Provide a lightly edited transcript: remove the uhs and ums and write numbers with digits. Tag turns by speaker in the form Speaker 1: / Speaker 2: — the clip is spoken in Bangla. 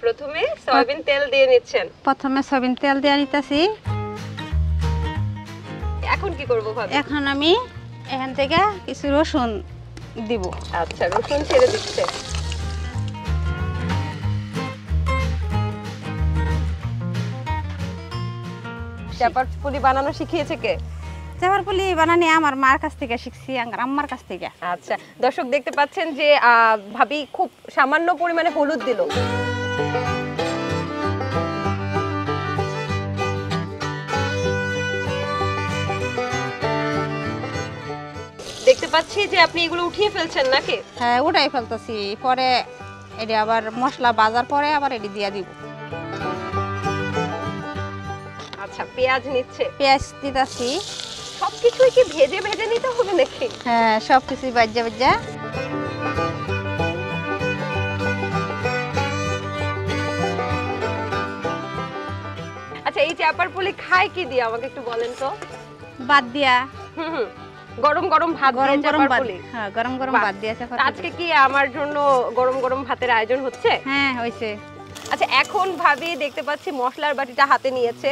Speaker 1: প্রথমে সয়াবিন তেল দিয়ে নিচ্ছেন।
Speaker 2: প্রথমে সয়াবিন তেল দিয়ে নিতেছি।
Speaker 1: এখন কি করব ভাবি?
Speaker 2: এখন আমি এখান থেকে কিছু রসুন দিব।
Speaker 1: আচ্ছা, রসুন ছেড়ে দিচ্ছে। চাপার পুলি বানানো শিখিয়েছে কে?
Speaker 2: চাপার পুলি বানানি আমার মার কাছ থেকে শিখছি, আম্মার কাছ থেকে।
Speaker 1: আচ্ছা, দর্শক দেখতে পাচ্ছেন যে ভাবি খুব সামান্য পরিমাণে হলুদ দিল। দেখতে পাচ্ছি যে আপনি এগুলো উঠিয়ে ফেলছেন নাকি?
Speaker 2: হ্যাঁ, উঠাই ফেলতেছি। পরে এটা আবার মশলা বাজার পরে আবার এটি দিয়ে দিব।
Speaker 1: আচ্ছা, পেঁয়াজ নিচ্ছে।
Speaker 2: পেঁয়াজ দিতেছি।
Speaker 1: সবকিছুই কি ভেজে ভেজে নিতে হবে নাকি?
Speaker 2: হ্যাঁ, সবকিছু বাজ্যা বাজ্যা।
Speaker 1: আচ্ছা, এই চাপার পুলি খায় কি দিয়ে আমাকে একটু বলেন তো?
Speaker 2: বাদ দিয়া।
Speaker 1: হুম, গরম গরম ভাত দিয়ে চাপার পুলি।
Speaker 2: হ্যাঁ, গরম গরম ভাত দিয়ে চাপার পুলি।
Speaker 1: আজকে কি আমার জন্য গরম গরম ভাতের আয়োজন হচ্ছে?
Speaker 2: হ্যাঁ, হয়েছে।
Speaker 1: আচ্ছা, এখন ভাবি দেখতে পাচ্ছি মশলার বাটিটা হাতে নিয়েছে।